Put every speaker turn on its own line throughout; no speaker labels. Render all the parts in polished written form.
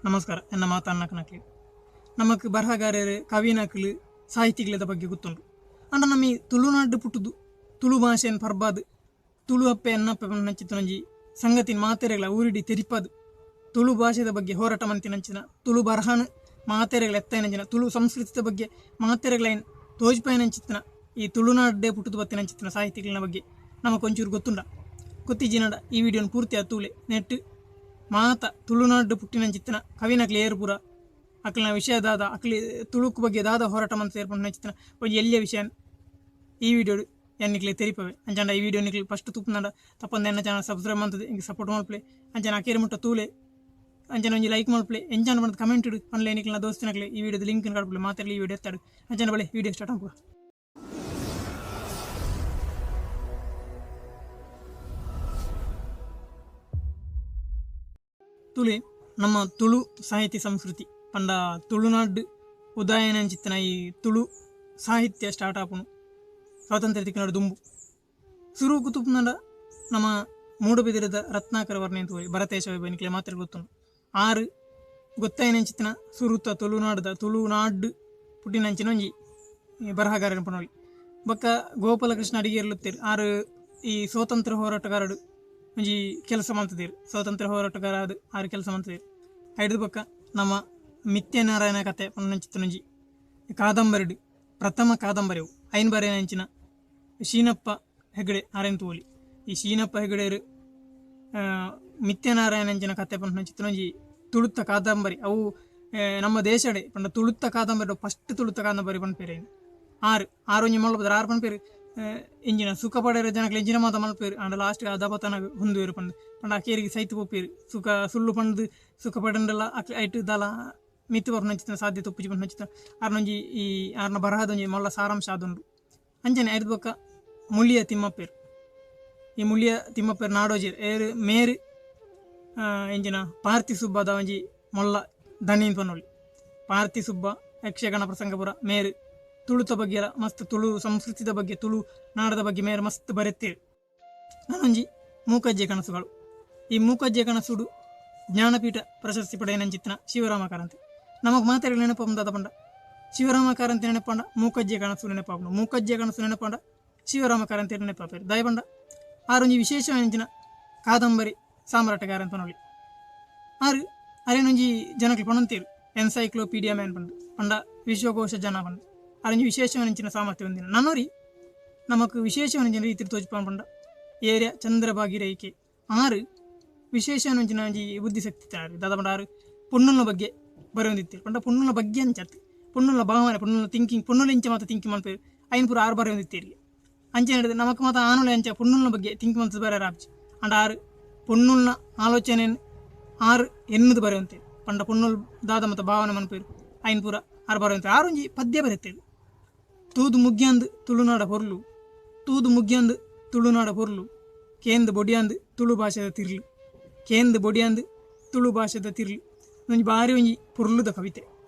ನಮಸ್ಕಾರ. ನನ್ನ ಮಾತನ್ನಕನಕ್ಲಿ ನಮಕ್ ಬರಹಗಾರರು ಕವಿನಕಲು ಸಾಹಿತಿಗಳದ ಬಗ್ಗೆ ಗೊತ್ತುಂಟು. ಅಂಡ ನಮ್ಮ ಈ ತುಳುನಾಡು ಪುಟ್ಟದು ತುಳು ಭಾಷೆಯನ್ನು ಪರ್ಬಾದು ತುಳು ಅಪ್ಪೆ ಅನ್ನಪ್ಪ ನಂಚಿತ್ತುನಂಜಿ ಸಂಗತಿನ ಮಾತೆರೆಗಳ ಊರಿಡಿ ತೆರಿಪದು ತುಳು ಭಾಷೆದ ಬಗ್ಗೆ ಹೋರಾಟ ಮಂತಿನಂಚಿನ ತುಳು ಬರಹನ ಮಾತೆರೆಗಳ ಎತ್ತಾಯನಂಚಿನ ತುಳು ಸಂಸ್ಕೃತಿದ ಬಗ್ಗೆ ಮಾತೆರೆಗಳೇನು ತೋಜ್ಪಾಯನಂಚಿತ್ತಿನ ಈ ತುಳುನಾಡೇ ಪುಟ್ಟದು ಬತ್ತಿನಂಚಿತ್ತಿನ ಸಾಹಿತಿಗಳ ಬಗ್ಗೆ ನಮಗೆ ಒಂಚೂರು ಗೊತ್ತುಂಡ ಗೊತ್ತಿಜಿನಡ ಈ ವಿಡಿಯೋನ ಪೂರ್ತಿ ತೂಲೆ ನೆಟ್ಟು ಮಾತ ತುಳುನಾಡು ಪುಟ್ಟಿನಂಚಿತ್ತಿನ ಕವಿನಕ್ಲಿ ಏರ್ಪುರ ಅಕ್ಲಿನ ವಿಷಯ ದಾದ ಅಕ್ಲಿ ತುಳುಕು ಬಗ್ಗೆ ದಾದ ಹೋರಾಟ ಮಂತ ಸೇರ್ಪಟ್ಟು ನಂಚಿತ್ತಿನ ಒಂದು ಎಲ್ಲಿಯ ವಿಷಯ ಈ ವಿಡಿಯೋ ಎನ್ನಿಕ್ಲಿ ತೆರಿಪವೆ ಅಂಚಂಡ ಈ ವಿಡಿಯೋ ನಿಕ್ಲಿ ಫಸ್ಟ್ ತುಪ್ಪಂಡ ತಪ್ಪಂದ ಎನ್ನ ಚಾನಲ್ ಸಬ್ಸ್ಕ್ರೈಬ್ ಮಾಡ್ತದೆ ಹಿಂಗೆ ಸಪೋರ್ಟ್ ಮಾಡ್ಪ್ಲೆ ಅಂಚನ ಅಕೇರಿ ಮುಟ್ಟ ತೂಲೆ ಅಂಚನ ಒಂಜಿ ಲೈಕ್ ಮಾಡ್ಪ್ಲೆ ಎಂಜಾನ್ ಬಂದು ಕಮೆಂಟ್ ಇಡು ಪನ್ಲೆ ನಿಕ್ಲಿನ ದೋಸ್ತಿನಕ್ಲಿ ಈ ವಿಡಿಯೋದ ಲಿಂಕ್ ಕಡ್ಪ್ಲೆ ಮಾತಾಡಲಿ ಈ ವಿಡಿಯೋ ಎತ್ತಾಡು ಅಂಚನ ಬಳೆ ವಿಡಿಯೋ ಸ್ಟಾರ್ಟ್ ಆಗುವ. ತುಳು ನಮ್ಮ ತುಳು ಸಾಹಿತ್ಯ ಸಂಸ್ಕೃತಿ ಪಂಡ ತುಳುನಾಡು ಉದಾಯನಂಚಿತ್ತಿನ ಈ ತುಳು ಸಾಹಿತ್ಯ ಸ್ಟಾರ್ಟ್ ಆಪುನು ಸ್ವಾತಂತ್ರ್ಯ ತಿಕ್ಕಿನಾಡು ದುಂಬು ಸುರು ಕುತುಪ್ನಂಡ ನಮ್ಮ ಮೂಡಬಿದಿರದ ರತ್ನಾಕರ ವರ್ಣೆ ಅಂತ ಭರತೇಶ ವೈಬನಿಕ್ಲೆ ಮಾತ್ರ ಗೊತ್ತು ಆರು ಗೊತ್ತಾಯನಂಚಿತ್ತಿನ ಸುರುತ ತುಳುನಾಡು ಪುಟ್ಟಿನಂಚಿನ ಒಂಜಿ ಬರಹಗಾರನ ಪನೋಳಿ ಬೊಕ್ಕ ಗೋಪಾಲಕೃಷ್ಣ ಅಡಿಗೇರ್ಲುತ್ತೇರು ಆರು ಈ ಸ್ವಾತಂತ್ರ್ಯ ಹೋರಾಟಗಾರರು ಒಂಜಿ ಕೆಲಸ ಮಾಡ್ತಿದ್ದೀರಿ ಸ್ವಾತಂತ್ರ್ಯ ಹೋರಾಟಗಾರ ಅದು ಆರು ಕೆಲಸ ಮಾಡ್ತಿದ್ದೀರಿ ಐದು ಪಕ್ಕ ನಮ್ಮ ಮಿತ್ಯನಾರಾಯಣ ಕತೆ ಪನ್ನಂಚಿತ್ತನಂಜಿ ಕಾದಂಬರಿ ಪ್ರಥಮ ಕಾದಂಬರಿ ಅವು ಐನ್ ಬರೆಯಂಚಿನ ಶೀನಪ್ಪ ಹೆಗಡೆ ಆರೆನ್ ತೋಲಿ ಈ ಶೀನಪ್ಪ ಹೆಗಡೆರು ಮಿತ್ಯನಾರಾಯಣಂಚಿನ ಕತೆ ಪನ್ನಂಚಿತ್ತನಂಜಿ ತುಳುತ್ತ ಕಾದಂಬರಿ ಅವು ನಮ್ಮ ದೇಶಡೆ ಪಂಡ ತುಳುತ್ತ ಕಾದಂಬರಿ ಫಸ್ಟ್ ತುಳುತ್ತ ಕಾದಂಬರಿ ಪನ್ಪೇರು ಆರು ಒಂಜಿ ಮಲ್ಪದ ಆರು ಪನ್ಪೇರು ಇಂಜಿನ ಸುಖ ಪಡೆಯರ ಜನಕ್ಕೆ ಎಂಜಿನ ಮಾತ ಮಲ್ಪೇರು ಅಂಡ ಲಾಸ್ಟ್ ದಬತನ ಹೊಂದುವೇರು ಪಂಡ ಅಕೇರಿಗೆ ಸೈತು ಪೋಪೇರು ಸುಖ ಸುಳ್ಳು ಪಂಡು ಸುಖ ಪಡೆಂಡೆಲ್ಲ ಐಟು ದಾಲ ಮಿತ್ತು ಬರ್ನ ಹಂಚಿನ ಸಾಧ್ಯತೆ ಉಪ್ಪುಜಿ ಬಂದು ಹಂಚಿತ ಆರ್ನೊಂಜಿ ಈ ಆರ್ನ ಬರಹದೊಂಜಿ ಮಲ್ಲ ಸಾರಾಂಶ ಆದುಂಡು ಅಂಜನೆ ಐದು ಬೊಕ್ಕ ಮುಳಿಯ ತಿಮ್ಮಪ್ಪೇರು ಈ ಮುಳಿಯ ತಿಮ್ಮಪ್ಪೇರು ನಾಡೋಜಿ ಏರು ಮೇರು ಎಂಜಿನ ಪಾರ್ತಿ ಸುಬ್ಬದ ಒಂಜಿ ಮೊಲ್ಲ ದಣಿನ್ ಪನ್ನೊಳ್ಳಿ ಪಾರ್ತಿ ಸುಬ್ಬ ಯಕ್ಷಗಾನ ಪ್ರಸಂಗಪುರ ಮೇರು ತುಳುತ ಬಗ್ಗೆ ಮಸ್ತ್ ತುಳು ಸಂಸ್ಕೃತಿದ ಬಗ್ಗೆ ತುಳು ನಾಡದ ಬಗ್ಗೆ ಮೇರೆ ಮಸ್ತ್ ಬರೆತ್ತೇವೆ ನಾನೊಂಜಿ ಮೂಕಜ್ಜೆ ಕನಸುಗಳು ಈ ಮೂಕಜ್ಜೆ ಕನಸುಡು ಜ್ಞಾನಪೀಠ ಪ್ರಶಸ್ತಿ ಪಡೆಯನಂಚಿತ್ತಿನ ಶಿವರಾಮ ಕಾರಂತಿ ನಮಗೆ ಮಾತಾಡಿ ನೆನಪಂದಾದ ಪಂಡ ಶಿವರಾಮ ಕಾರಂತಿ ನೆನಪಂಡ ಮೂಕಜ್ಜೆ ಕನಸು ನೆನಪಾಪುಂಡು ಮೂಕಜ್ಜೆ ಕನಸು ನೆನಪಂಡ ಶಿವರಾಮ ಕಾರಂತಿ ನೆನಪಾಪೇರು ದಯಪಂಡ ಆರೊಂಜಿ ವಿಶೇಷವೆಂಚಿನ ಕಾದಂಬರಿ ಸಾಮ್ರಾಟಗಾರ ಅಂತ ನೋಡಿ ಆರು ಅರೇನೊಂಜಿ ಜನಕ್ಕೆ ಪಣಂತೀರು ಎನ್ಸೈಕ್ಲೋಪೀಡಿಯಾ ಮ್ಯಾನ್ ಪಂಡು ಪಂಡ ವಿಶ್ವಕೋಶ ಜನ ಪಂಡು ಅರಂಜಿ ವಿಶೇಷವನಿಂಚಿನ ಸಾಮರ್ಥ್ಯ ಹೊಂದಿನ ನನ್ನೋರಿ ನಮಕ್ ವಿಶೇಷವನಿಂಚಿನ ರೀತಿ ತೋಜ್ಪಾನ್ ಪಂಡ ಏರಿಯಾ ಚಂದ್ರಭಾಗಿರೈಕೆ ಆರು ವಿಶೇಷವನಿಂಚಿನ ಒಂಜಿ ಬುದ್ಧಿಶಕ್ತಿ ಆರು ದಾದ ಪಂಡ ಆರು ಪುಣ್ಣುನ ಬಗ್ಗೆ ಬರೆಯೊಂದಿತ್ತೇರು ಪಂಡ ಪುಣ್ಣುನ ಬಗ್ಗೆ ಅಂಚತ್ ಪುಣ್ಣುನ ಭಾವನೆ ಪುಣ್ಣುನ ಥಿಂಕಿಂಗ್ ಪುಣ್ಣುಲ ಇಂಚ ಮಾತ ಥಿಂಕಿಂಗ್ ಮಾಡ್ಪೇರು ಐನ್ ಪೂರ ಆರು ಬರೆಯೊಂದಿತ್ತೇರಿ ಅಂಚೆ ಹೇಳಿದ್ರೆ ನಮಕ್ ಮಾತ ಆನುಲೆ ಅಂಚ ಪುಣ್ಣುನ ಬಗ್ಗೆ ಥಿಂಕ್ ಮಾಡ್ತದೆ ಬೇರೆ ಆಪ್ಚಿ ಅಂಡ ಆರು ಪುಣ್ಣುಲ್ನ ಆಲೋಚನೆಯನ್ನು ಆರು ಎನ್ನುದು ಬರೆಯೊಂತೇರು ಪಂಡ ಪುಣ್ಣುಲ್ ದಾದ ಮತ್ತು ಭಾವನೆ ಮನ್ಪೇರು ಐನ್ ಪೂರ ಆರು ಬರೆಯೊಂತೇರು ಆರೊಂಜಿ ಪದ್ಯ ಬರೆತ್ತೇರು ತೂದು ಮುಗ್ಯಾಂದು ತುಳುನಾಡ ಹೊರ್ಲು ತೂದು ಮುಗ್ಯಾಂದು ತುಳುನಾಡ ಹೊರ್ಲು ಕೇಂದು ಬೊಡಿಯಾಂದು ತುಳು ಭಾಷೆದ ತಿರ್ಲು ಕೇಂದು ಬೊಡಿಯಾಂದು ತುಳು ಭಾಷೆದ ತಿರ್ಲು ಒಂಜಿ ಬಾರಿ ಒಂಜಿ ಪುರ್ಲುದ ಕವಿತೆ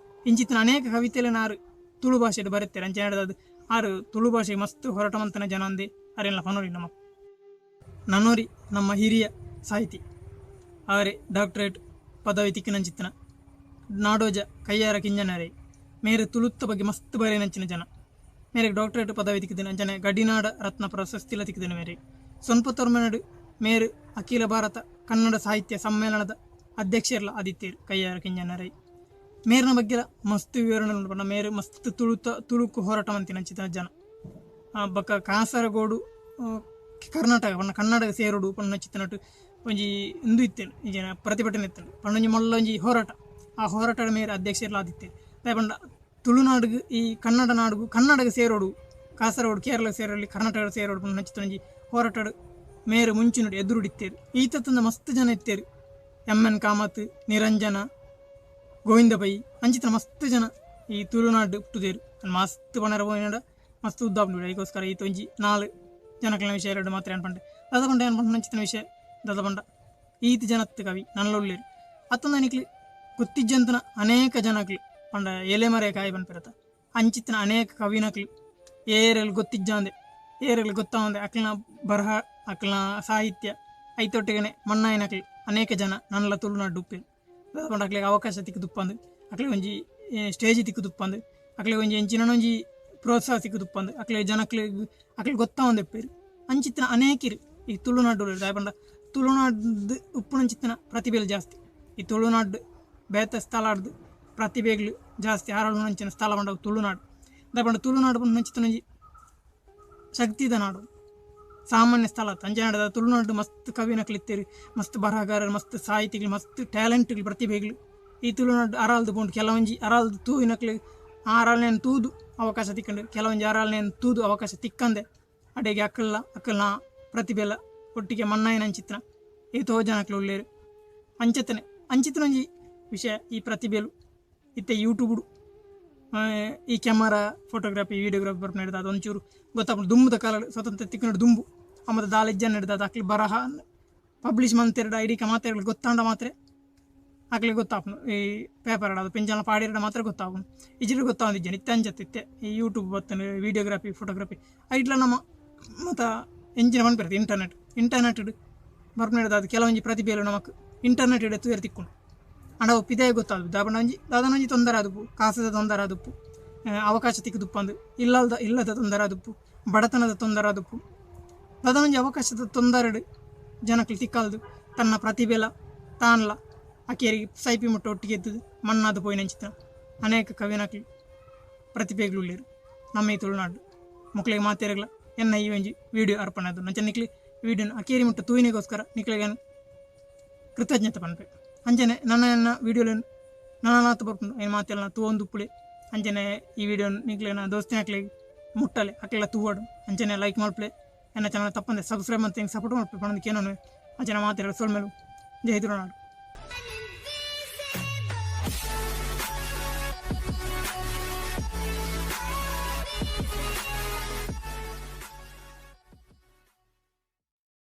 ಇಂಚಿತ್ತಿನ ಅನೇಕ ಕವಿತೆಯಲ್ಲಿ ಆರು ತುಳು ಭಾಷೆದ ಬರೆತ್ತೇರು ಅಂಚೆ ಹೇಳಿದ ಆರು ತುಳು ಭಾಷೆಗೆ ಮಸ್ತ್ ಹೊರಟ ಮಂತನ ಜನ ಅಂದೆ ಅರೆಲ್ಲ ಪನೋರಿ ನನ್ನೋರಿ ನಮ್ಮ ಹಿರಿಯ ಸಾಹಿತಿ ಅವರೇ ಡಾಕ್ಟರೇಟ್ ಪದವಿ ತಿಕ್ಕಿನಂಚಿತ್ತಿನ ನಾಡೋಜ ಕಯ್ಯಾರ ಕಿಂಜನರೇ ಮೇರೆ ತುಳುತ್ತ ಬಗ್ಗೆ ಮಸ್ತ್ ಬರೆಯನಂಚಿನ ಜನ ಮೇರೆಗೆ ಡಾಕ್ಟರೇಟ್ ಪದವಿ ತಿಕ್ಕಿದ್ದೇನೆ ಅಂಚನೆ ಗಡಿನಾಡ ರತ್ನ ಪ್ರಶಸ್ತಿಲ ತಿಕ್ಕಿದ್ದೇನೆ ಮೇರೆ ಸೊನ್ಪತ್ತೊರ್ಮೆನಡು ಮೇರು ಅಖಿಲ ಭಾರತ ಕನ್ನಡ ಸಾಹಿತ್ಯ ಸಮ್ಮೇಳನದ ಅಧ್ಯಕ್ಷರಲ್ಲ ಆದಿತ್ಯರು ಕಯ್ಯಾರ ಕಿಂಜನರೈ ಮೇರಿನ ಬಗ್ಗೆ ಮಸ್ತ್ ವಿವರಣೆ ಪಂಡ ಮೇರು ಮಸ್ತ್ ತುಳುಕು ಹೋರಾಟ ಮಂತಿನಂಚಿನ ಜನ ಬಕ್ಕ ಕಾಸರಗೋಡು ಕರ್ನಾಟಕ ಪಂಡ ಕನ್ನಡ ಸೇರೋಡು ಪಂಡ ಚಿತ್ತನಟ್ಟು ಒಂಜಿ ಇಂದು ಇತ್ತೇನು ಈ ಜನ ಪ್ರತಿಭಟನೆ ಇತ್ತೇನು ಪಂಡೊಂಜಿ ಮಲ್ಲ ಒಂಜಿ ಹೋರಾಟ ಆ ಹೋರಾಟದ ಮೇರೆ ಅಧ್ಯಕ್ಷರಲ್ಲ ಆದಿತ್ಯರು ಪಂಡ ತುಳುನಾಡಿಗೆ ಈ ಕನ್ನಡ ನಾಡಿಗೂ ಕನ್ನಡಗೆ ಸೇರೋಡು ಕಾಸರಗೋಡು ಕೇರಳ ಸೇರೋಳಿ ಕರ್ನಾಟಕ ಸೇರೋಡು ಪಂಡ ನಚ್ಚಿತ್ತೊಂಜಿ ಹೋರಾಟ ಮೇರೆ ಮುಂಚಿನೋಡು ಎದುರುಡಿತ್ತೇರು ಈತಂದ ಮಸ್ತ್ ಜನ ಇತ್ತೇರು ಎಮ್.ಎನ್. ಕಾಮತ್ ನಿರಂಜನ ಗೋವಿಂದ ಪೈ ಅಂಚಿತನ ಮಸ್ತ್ ಜನ ಈ ತುಳುನಾಡು ಹುಟ್ಟುದೇರು ಮಸ್ತ್ ಪಣರ ಹೋಗಿನಾಡ ಮಸ್ತ್ ಉದ್ದಾಪುಂಡು ಅದಕ್ಕೋಸ್ಕರ ಈತ ಒಂಜಿ 4 ಜನಕಲಿನ ವಿಷಯ ಎರಡು ಮಾತ್ರ ಏನ್ಪಂಡೆ ದದಪಂಡ ಏನ್ಪಂಡ ನಂಚಿನ ವಿಷಯ ದದಪಂಡ ಈತ ಜನತ್ ಕವಿ ನನ್ನೊಳ್ಳೇರು ಅತ್ತೊಂದು ಅನಿಕ್ಲಿ ಗೊತ್ತಿಜ್ಜಂತನ ಅನೇಕ ಜನಕ್ಲಿ ಪಂಡ ಎಲೆಮರೆ ಕಾಯಿ ಬಂದ್ಪಿರತ್ತ ಅಂಚಿತ್ತಿನ ಅನೇಕ ಕವಿನಕ್ಲಿ ಏರಲ್ಲಿ ಗೊತ್ತಿಜ್ಜಂದೆ ಏರಲ್ಲಿ ಗೊತ್ತಾವಂದೆ ಅಕ್ಲನ ಬರಹ ಅಕ್ಲನ ಸಾಹಿತ್ಯ ಐತೊಟ್ಟಿಗೆನೆ ಮಣ್ಣಾಯಿನಕ್ಲಿ ಅನೇಕ ಜನ ನನ್ನಲ ತುಳುನಾಡು ಉಪ್ಪೇರು ದಾದ ಅಕ್ಲೆಗೆ ಅವಕಾಶ ತಿಕ್ಕುದುಪ್ಪಂದು ಅಕ್ಲೆಗೆ ಒಂಜಿ ಸ್ಟೇಜ್ ತಿಕ್ಕುದುಪ್ಪಂದು ಅಕ್ಲೆಗೆ ಒಂಜಿ ಎಂಚಿನ ಒಂಜಿ ಪ್ರೋತ್ಸಾಹ ಸಿಕ್ಕುದುಪ್ಪಂದು ಅಕ್ಲೆಗೆ ಜನಕ್ಲೆಗೆ ಅಕ್ಲೆಗೆ ಗೊತ್ತಾವಂದೆಪ್ಪೇರು ಅಂಚಿತ್ತಿನ ಅನೇಕಿರು ಈ ತುಳುನಾಡು ದಾಯಪಂಡ ತುಳುನಾಡು ಉಪ್ಪುನಂಚಿತ್ತಿನ ಪ್ರತಿಭೆಲು ಜಾಸ್ತಿ ಈ ತುಳುನಾಡು ಬೇತ ಸ್ಥಳಾಡ್ದು ಪ್ರತಿಭೆಗಳು ಜಾಸ್ತಿ ಆರಾಳು ನಂಚಿನ ಸ್ಥಳ ಬಂಡ ತುಳುನಾಡು ದಾಯಪಂಡ ತುಳುನಾಡು ನಂಚಿತ್ತಿನ ಶಕ್ತಿದ ನಾಡು ಸಾಮಾನ್ಯ ಸ್ಥಳ ಅಂಜನಾಡದ ತುಳುನಾಡು ಮಸ್ತ್ ಕವಿನಕ್ಲಿತ್ತೇರಿ ಮಸ್ತ್ ಬರಹಗಾರರು ಮಸ್ತ್ ಸಾಹಿತಿಗಳು ಮಸ್ತ್ ಟ್ಯಾಲೆಂಟ್ಗಳು ಪ್ರತಿಭೆಗಳು ಈ ತುಳುನಾಡು ಅರಾಲ್ದು ಬೋಂಡು ಕೆಲವೊಂಜಿ ಅರಾಲ್ದು ತೂವಿನಕ್ಲಿ ಆರಾಲ್ನೇನು ತೂದು ಅವಕಾಶ ತಿಕ್ಕಂಡು ಕೆಲವೊಂಜಿ ಅರಾಲ್ನೇನು ತೂದು ಅವಕಾಶ ತಿಕ್ಕಂದೆ ಅಡೆಗೆ ಅಕ್ಕಲ್ನ ಪ್ರತಿಭೆಲ್ಲ ಒಟ್ಟಿಗೆ ಮನ್ನಾಯಿನ ಅಂಚಿತ್ತನ ಈ ತೋ ಜನಕ್ಲು ಒಳ್ಳೆಯರು ಅಂಚಿತ್ತನೊಂಜಿ ವಿಷಯ ಈ ಪ್ರತಿಭೆಲು ಇತ್ತೆ ಯೂಟ್ಯೂಬ್ಡು ಈ ಕ್ಯಾಮರಾ ಫೋಟೋಗ್ರಫಿ ವಿಡಿಯೋಗ್ರಫಿ ಬರ್ಪ ನಡೆದ ಅದು ಒಂಚೂರು ಗೊತ್ತಾಗ್ಬಿಟ್ಟು ದುಂಬುದ ಕಾಲ ಸ್ವತಂತ್ರ ತಿಕ್ಕೊಂಡು ದುಂಬು ಆಮೇಲೆ ದಾಲೆಜ್ಜ ನಡೆದ ಅದು ಅಕ್ಲಿ ಬರಹ ಪಬ್ಲಿಷ್ ಮಂತೆರಡ ಐಡಿಕ ಮಾತ್ರೆಗಳು ಗೊತ್ತಾಂಡ ಮಾತ್ರ ಅಕ್ಲಿಗೆ ಗೊತ್ತಾಗ್ನು ಈ ಪೇಪರ್ ಅದು ಪೆಂಚಲ ಪಾಡಿರಡ ಮಾತ್ರ ಗೊತ್ತಾಗ್ನು ಇಜಿರು ಗೊತ್ತಾಗಿದ್ದೆ ನಿತ್ಯ ಅಂಜತ್ತಿತ್ತೆ ಈ ಯೂಟ್ಯೂಬ್ ಬರ್ತನೆ ವಿಡಿಯೋಗ್ರಫಿ ಫೋಟೋಗ್ರಫಿ ಐಟ್ಲ ನಮ್ಮ ಮತ್ತು ಎಂಚಿನ ಬಂದ್ಬಿಡ್ತು ಇಂಟರ್ನೆಟ್ ಬರ್ಪ ನಡೆದ ಅದು ಕೆಲವೊಂಜಿ ಪ್ರತಿಭೆಗಳು ನಮಕ್ ಇಂಟರ್ನೆಟ್ ಇಡ ತೂಯರ್ ತಿಕ್ಕೊಂಡು ಅಂಡ ಒಪ್ಪಿದೇ ಗೊತ್ತಾದ್ರು ದಾದನೊಂಜಿ ತೊಂದರೆ ಆದುಪ್ಪು ಕಾಸದ ತೊಂದರೆ ಆದುಪ್ಪು ಅವಕಾಶ ತಿಕ್ಕದುಪ್ಪು ಅಂದು ಇಲ್ಲದ ತೊಂದರೆ ಆದುಪ್ಪು ಬಡತನದ ತೊಂದರೆ ಆದುಪ್ಪು ದಾದನೊಂಜಿ ಅವಕಾಶದ ತೊಂದರೆ ಜನಕ್ಲು ತಿಕ್ಕಲ್ದು ತನ್ನ ಪ್ರತಿಭೆಲ ತಾನ್ಲ ಅಕೇರಿಗೆ ಸೈಪಿ ಮುಟ್ಟ ಒಟ್ಟಿಗೆ ಎದ್ದು ಮಣ್ಣಾದ ಪೋಯಿನಂಚಿತ ಅನೇಕ ಕವಿನಕ್ಲು ಪ್ರತಿಭೆಗಳು ಉಳ್ಳೇರು ನಮ್ಮ ಈ ತುಳುನಾಡು ಮಕ್ಕಳಿಗೆ ಮಾತೇರಗಳ ಎನ್ನ ಈ ಒಂಜಿ ವಿಡಿಯೋ ಅರ್ಪಣೆ ಅದು ನಂಚ ನಿಕ್ಲಿ ವಿಡಿಯೋನ ಅಕೇರಿ ಮುಟ್ಟ ತೂಯಿನಿಗೋಸ್ಕರ ನಿಕ್ಲಿಗೆ ಕೃತಜ್ಞತೆ ಪನ್ಪೆ ಅಂಚನೆ ನನ್ನ ವಿಡಿಯೋಲಿ ನಾನಾತು ಬರ್ಕೊಂಡು ಏನು ಮಾತೆಲ್ಲ ತೂ ಒಂದು ಉಪ್ಪುಳಿ ಅಂಚನೆ ಈ ವಿಡಿಯೋ ನಿಕ್ಲೇನ ದೋಸ್ತಿನ ಹಾಕ್ಲಿಗೆ ಮುಟ್ಟಲೆ ಹಾಕ್ಲೆಲ್ಲ ತೂವಾಡು ಅಂಚನೆ ಲೈಕ್ ಮಾಡ್ಪ್ಲೆ ಎನ್ನ ಚಾನಲ್ ತಪ್ಪಂದೆ ಸಬ್ಸ್ಕ್ರೈಬ್ ಅಂತ ಹಿಂಗೆ ಸಪೋರ್ಟ್ ಮಾಡ್ಬೇಕು ಅನ್ನೋದಕ್ಕೆ ಏನೋ ಅಂಚನೆ ಮಾತಾಡೋ ಸೋಲ್ ಮೇಲೂ ಜೈ ತುಳುನಾಡು.